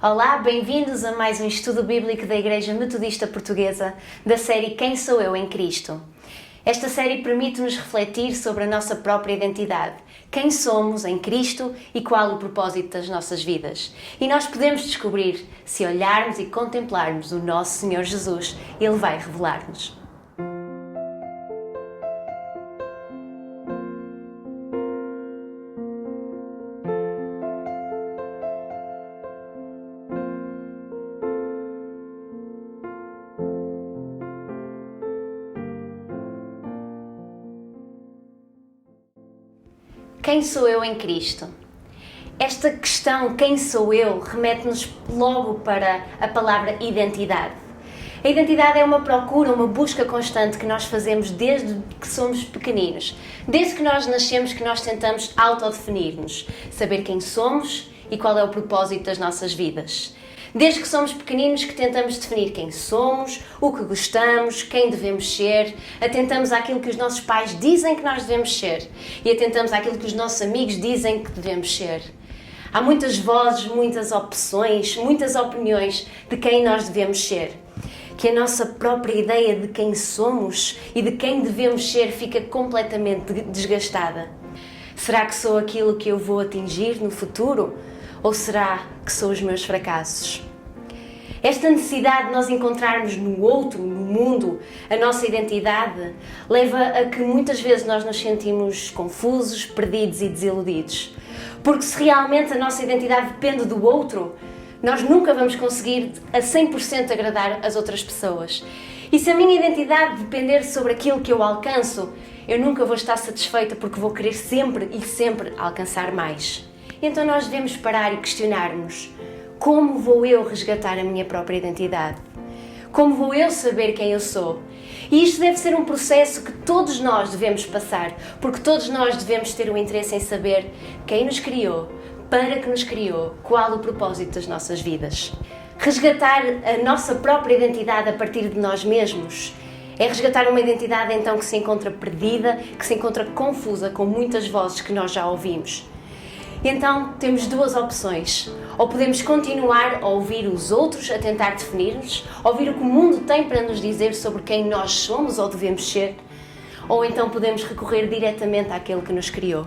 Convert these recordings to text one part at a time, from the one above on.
Olá, bem-vindos a mais um estudo bíblico da Igreja Metodista Portuguesa, da série Quem Sou Eu em Cristo. Esta série permite-nos refletir sobre a nossa própria identidade, quem somos em Cristo e qual o propósito das nossas vidas. E nós podemos descobrir se olharmos e contemplarmos o nosso Senhor Jesus, Ele vai revelar-nos. Quem sou eu em Cristo? Esta questão, quem sou eu, remete-nos logo para a palavra identidade. A identidade é uma procura, uma busca constante que nós fazemos desde que somos pequeninos. Desde que nós nascemos, que nós tentamos autodefinir-nos, saber quem somos e qual é o propósito das nossas vidas. Desde que somos pequeninos que tentamos definir quem somos, o que gostamos, quem devemos ser, atentamos àquilo que os nossos pais dizem que nós devemos ser e atentamos àquilo que os nossos amigos dizem que devemos ser. Há muitas vozes, muitas opções, muitas opiniões de quem nós devemos ser. Que a nossa própria ideia de quem somos e de quem devemos ser fica completamente desgastada. Será que sou aquilo que eu vou atingir no futuro? Ou será que são os meus fracassos? Esta necessidade de nós encontrarmos no outro, no mundo, a nossa identidade, leva a que muitas vezes nós nos sentimos confusos, perdidos e desiludidos. Porque se realmente a nossa identidade depende do outro, nós nunca vamos conseguir a 100% agradar as outras pessoas. E se a minha identidade depender sobre aquilo que eu alcanço, eu nunca vou estar satisfeita porque vou querer sempre e sempre alcançar mais. Então nós devemos parar e questionar-nos: como vou eu resgatar a minha própria identidade? Como vou eu saber quem eu sou? E isto deve ser um processo que todos nós devemos passar, porque todos nós devemos ter o interesse em saber quem nos criou, para que nos criou, qual o propósito das nossas vidas. Resgatar a nossa própria identidade a partir de nós mesmos é resgatar uma identidade então que se encontra perdida, que se encontra confusa com muitas vozes que nós já ouvimos. Então temos duas opções: ou podemos continuar a ouvir os outros a tentar definir-nos, ouvir o que o mundo tem para nos dizer sobre quem nós somos ou devemos ser, ou então podemos recorrer diretamente àquele que nos criou.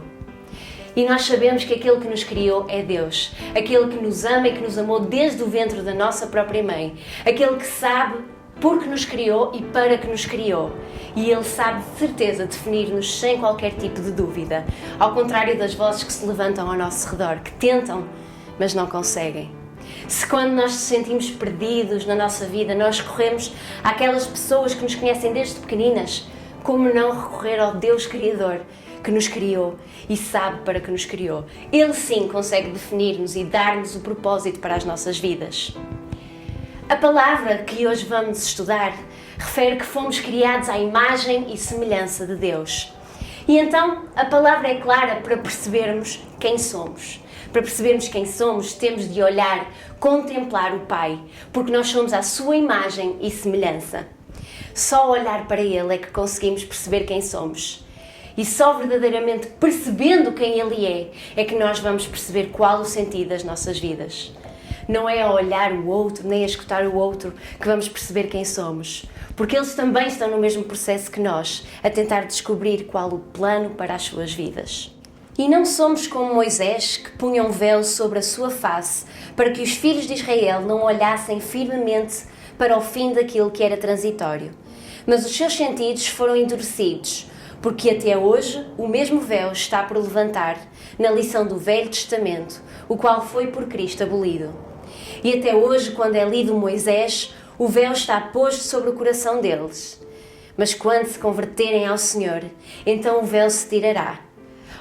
E nós sabemos que aquele que nos criou é Deus, aquele que nos ama e que nos amou desde o ventre da nossa própria mãe, aquele que sabe porque nos criou e para que nos criou. E Ele sabe de certeza definir-nos sem qualquer tipo de dúvida, ao contrário das vozes que se levantam ao nosso redor, que tentam, mas não conseguem. Se quando nós nos sentimos perdidos na nossa vida, nós recorremos àquelas pessoas que nos conhecem desde pequeninas, como não recorrer ao Deus Criador que nos criou e sabe para que nos criou? Ele sim consegue definir-nos e dar-nos o propósito para as nossas vidas. A palavra que hoje vamos estudar refere que fomos criados à imagem e semelhança de Deus. E então a palavra é clara para percebermos quem somos. Para percebermos quem somos, temos de olhar, contemplar o Pai, porque nós somos à sua imagem e semelhança. Só olhar para Ele é que conseguimos perceber quem somos. E só verdadeiramente percebendo quem Ele é que nós vamos perceber qual o sentido das nossas vidas. Não é a olhar o outro, nem a escutar o outro, que vamos perceber quem somos. Porque eles também estão no mesmo processo que nós, a tentar descobrir qual o plano para as suas vidas. E não somos como Moisés, que punha um véu sobre a sua face, para que os filhos de Israel não olhassem firmemente para o fim daquilo que era transitório. Mas os seus sentidos foram endurecidos, porque até hoje o mesmo véu está por levantar na lição do Velho Testamento, o qual foi por Cristo abolido. E até hoje, quando é lido Moisés, o véu está posto sobre o coração deles. Mas quando se converterem ao Senhor, então o véu se tirará.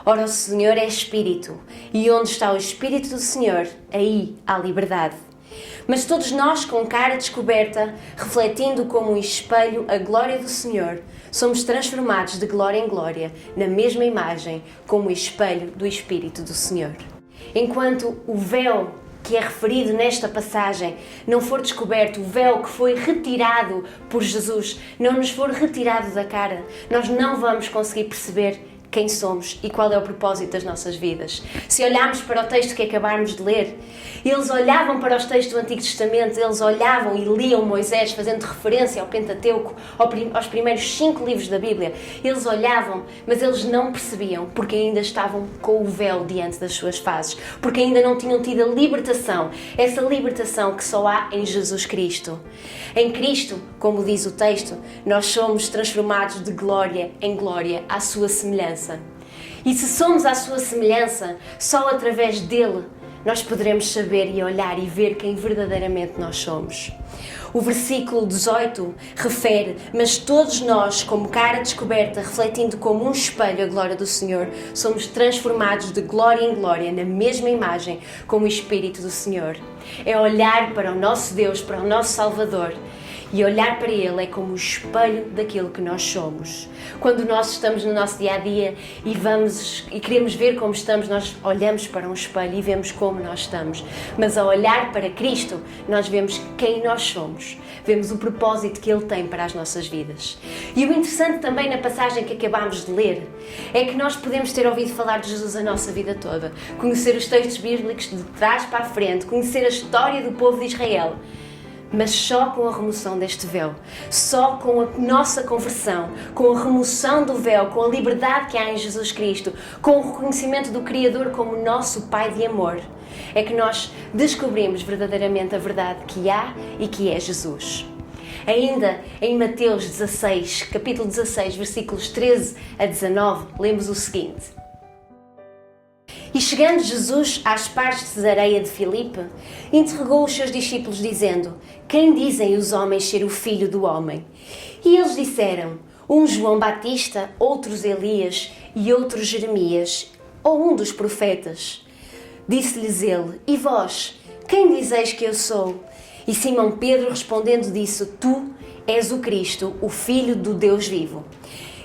Ora, o Senhor é Espírito, e onde está o Espírito do Senhor, aí há liberdade. Mas todos nós, com cara descoberta, refletindo como um espelho a glória do Senhor, somos transformados de glória em glória, na mesma imagem, como o espelho do Espírito do Senhor. Enquanto o véu que é referido nesta passagem não for descoberto, o véu que foi retirado por Jesus não nos for retirado da cara, nós não vamos conseguir perceber quem somos e qual é o propósito das nossas vidas. Se olharmos para o texto que acabámos de ler, eles olhavam para os textos do Antigo Testamento, eles olhavam e liam Moisés, fazendo referência ao Pentateuco, aos primeiros 5 livros da Bíblia. Eles olhavam, mas eles não percebiam, porque ainda estavam com o véu diante das suas faces, porque ainda não tinham tido a libertação, essa libertação que só há em Jesus Cristo. Em Cristo, como diz o texto, nós somos transformados de glória em glória à sua semelhança. E se somos à sua semelhança, só através dele nós poderemos saber e olhar e ver quem verdadeiramente nós somos. O versículo 18 refere: mas todos nós, como cara descoberta, refletindo como um espelho a glória do Senhor, somos transformados de glória em glória na mesma imagem como o Espírito do Senhor. É olhar para o nosso Deus, para o nosso Salvador, e olhar para Ele é como o espelho daquilo que nós somos. Quando nós estamos no nosso dia-a-dia e queremos ver como estamos, nós olhamos para um espelho e vemos como nós estamos. Mas ao olhar para Cristo, nós vemos quem nós somos. Vemos o propósito que Ele tem para as nossas vidas. E o interessante também na passagem que acabámos de ler é que nós podemos ter ouvido falar de Jesus a nossa vida toda, conhecer os textos bíblicos de trás para a frente, conhecer a história do povo de Israel. Mas só com a remoção deste véu, só com a nossa conversão, com a remoção do véu, com a liberdade que há em Jesus Cristo, com o reconhecimento do Criador como nosso Pai de amor, é que nós descobrimos verdadeiramente a verdade que há e que é Jesus. Ainda em Mateus 16, capítulo 16, versículos 13 a 19, lemos o seguinte: E chegando Jesus às partes de Cesareia de Filipe, interrogou os seus discípulos, dizendo: Quem dizem os homens ser o Filho do Homem? E eles disseram: uns João Batista, outros Elias e outros Jeremias, ou um dos profetas. Disse-lhes ele: E vós, quem dizeis que eu sou? E Simão Pedro respondendo disse: Tu és o Cristo, o Filho do Deus vivo.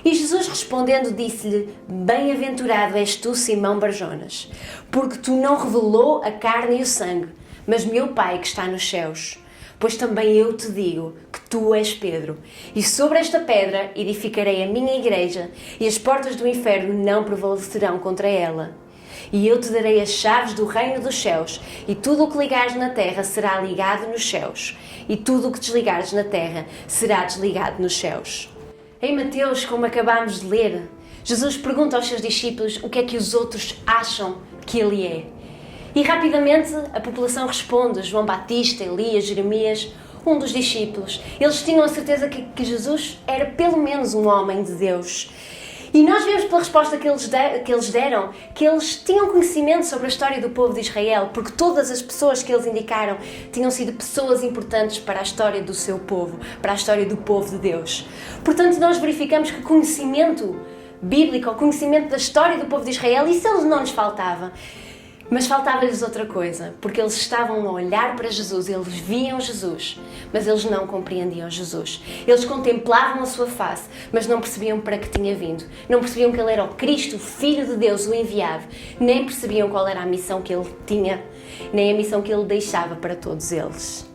E Jesus respondendo disse-lhe: Bem-aventurado és tu, Simão Barjonas, porque tu não revelou a carne e o sangue, mas meu Pai que está nos céus. Pois também eu te digo que tu és Pedro, e sobre esta pedra edificarei a minha igreja, e as portas do inferno não prevalecerão contra ela. E eu te darei as chaves do reino dos céus, e tudo o que ligares na terra será ligado nos céus, e tudo o que desligares na terra será desligado nos céus. Em Mateus, como acabámos de ler, Jesus pergunta aos seus discípulos o que é que os outros acham que Ele é. E rapidamente a população responde: João Batista, Elias, Jeremias, um dos discípulos. Eles tinham a certeza que Jesus era pelo menos um homem de Deus. E nós vemos pela resposta que eles deram que eles tinham conhecimento sobre a história do povo de Israel, porque todas as pessoas que eles indicaram tinham sido pessoas importantes para a história do seu povo, para a história do povo de Deus. Portanto, nós verificamos que conhecimento bíblico, o conhecimento da história do povo de Israel, isso eles não lhes faltava. Mas faltava-lhes outra coisa, porque eles estavam a olhar para Jesus, eles viam Jesus, mas eles não compreendiam Jesus. Eles contemplavam a sua face, mas não percebiam para que tinha vindo. Não percebiam que Ele era o Cristo, o Filho de Deus, o enviado. Nem percebiam qual era a missão que Ele tinha, nem a missão que Ele deixava para todos eles.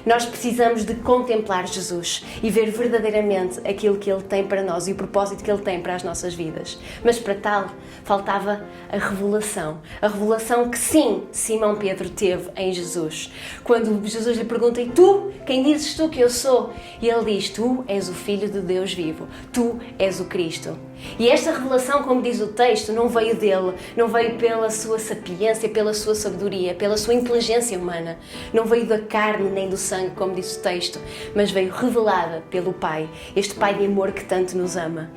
Nós precisamos de contemplar Jesus e ver verdadeiramente aquilo que Ele tem para nós e o propósito que Ele tem para as nossas vidas. Mas para tal, faltava a revelação. A revelação que sim, Simão Pedro teve em Jesus. Quando Jesus lhe pergunta: E tu? Quem dizes tu que eu sou? E ele diz: Tu és o Filho de Deus vivo. Tu és o Cristo. E esta revelação, como diz o texto, não veio dele, não veio pela sua sapiência, pela sua sabedoria, pela sua inteligência humana. Não veio da carne nem do sangue, como diz o texto, mas veio revelada pelo Pai, este Pai de amor que tanto nos ama.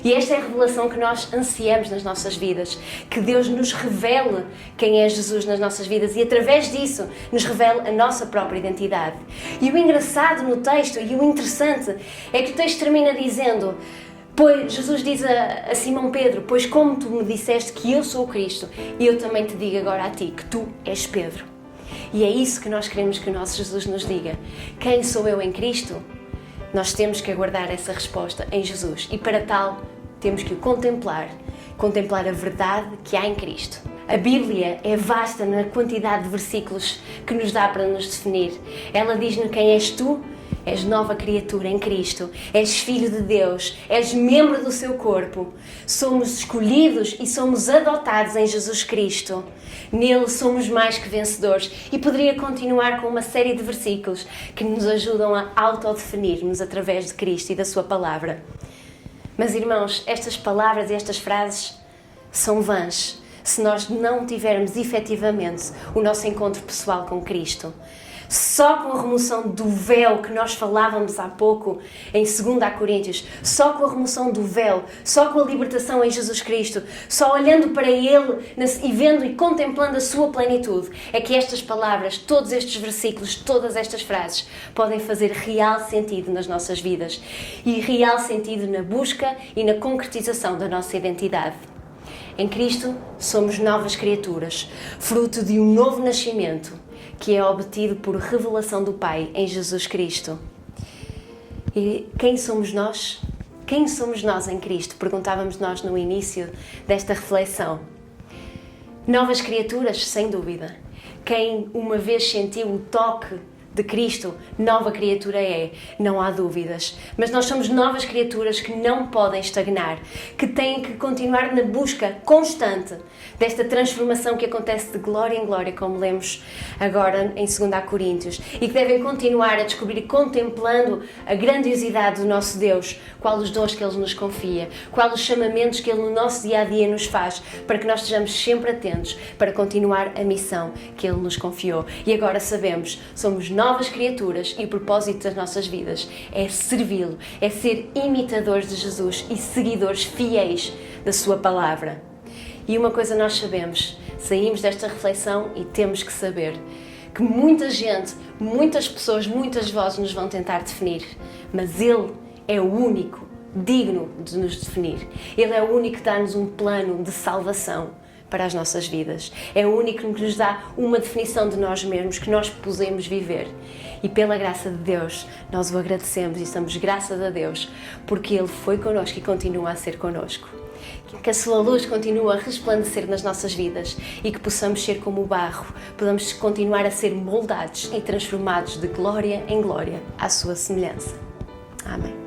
E esta é a revelação que nós ansiamos nas nossas vidas, que Deus nos revele quem é Jesus nas nossas vidas e através disso nos revele a nossa própria identidade. E o engraçado no texto e o interessante é que o texto termina dizendo: Pois Jesus diz a Simão Pedro: Pois como tu me disseste que eu sou o Cristo, eu também te digo agora a ti que tu és Pedro. E é isso que nós queremos que o nosso Jesus nos diga. Quem sou eu em Cristo? Nós temos que aguardar essa resposta em Jesus. E para tal, temos que o contemplar a verdade que há em Cristo. A Bíblia é vasta na quantidade de versículos que nos dá para nos definir. Ela diz-nos quem és tu És nova criatura em Cristo, és filho de Deus, és membro do seu corpo. Somos escolhidos e somos adotados em Jesus Cristo. Nele somos mais que vencedores. E poderia continuar com uma série de versículos que nos ajudam a autodefinir-nos através de Cristo e da sua palavra. Mas, irmãos, estas palavras e estas frases são vãs se nós não tivermos efetivamente o nosso encontro pessoal com Cristo. Só com a remoção do véu que nós falávamos há pouco em 2 Coríntios, só com a remoção do véu, só com a libertação em Jesus Cristo, só olhando para Ele e vendo e contemplando a sua plenitude, é que estas palavras, todos estes versículos, todas estas frases podem fazer real sentido nas nossas vidas e real sentido na busca e na concretização da nossa identidade. Em Cristo somos novas criaturas, fruto de um novo nascimento, que é obtido por revelação do Pai em Jesus Cristo. E quem somos nós? Quem somos nós em Cristo? Perguntávamos nós no início desta reflexão. Novas criaturas, sem dúvida. Quem uma vez sentiu o toque de Cristo, nova criatura é, não há dúvidas. Mas nós somos novas criaturas que não podem estagnar, que têm que continuar na busca constante desta transformação que acontece de glória em glória, como lemos agora em 2 Coríntios, e que devem continuar a descobrir, contemplando a grandiosidade do nosso Deus, qual os dons que Ele nos confia, qual os chamamentos que Ele no nosso dia-a-dia nos faz, para que nós estejamos sempre atentos para continuar a missão que Ele nos confiou. E agora sabemos, somos novas criaturas e o propósito das nossas vidas é servi-lo, é ser imitadores de Jesus e seguidores fiéis da sua palavra. E uma coisa nós sabemos, saímos desta reflexão e temos que saber que muita gente, muitas pessoas, muitas vozes nos vão tentar definir, mas Ele é o único digno de nos definir. Ele é o único que dá-nos um plano de salvação para as nossas vidas. É o único que nos dá uma definição de nós mesmos que nós podemos viver. E pela graça de Deus, nós o agradecemos e estamos graças a Deus porque Ele foi connosco e continua a ser connosco. Que a sua luz continue a resplandecer nas nossas vidas e que possamos ser como o barro, podamos continuar a ser moldados e transformados de glória em glória à sua semelhança. Amém.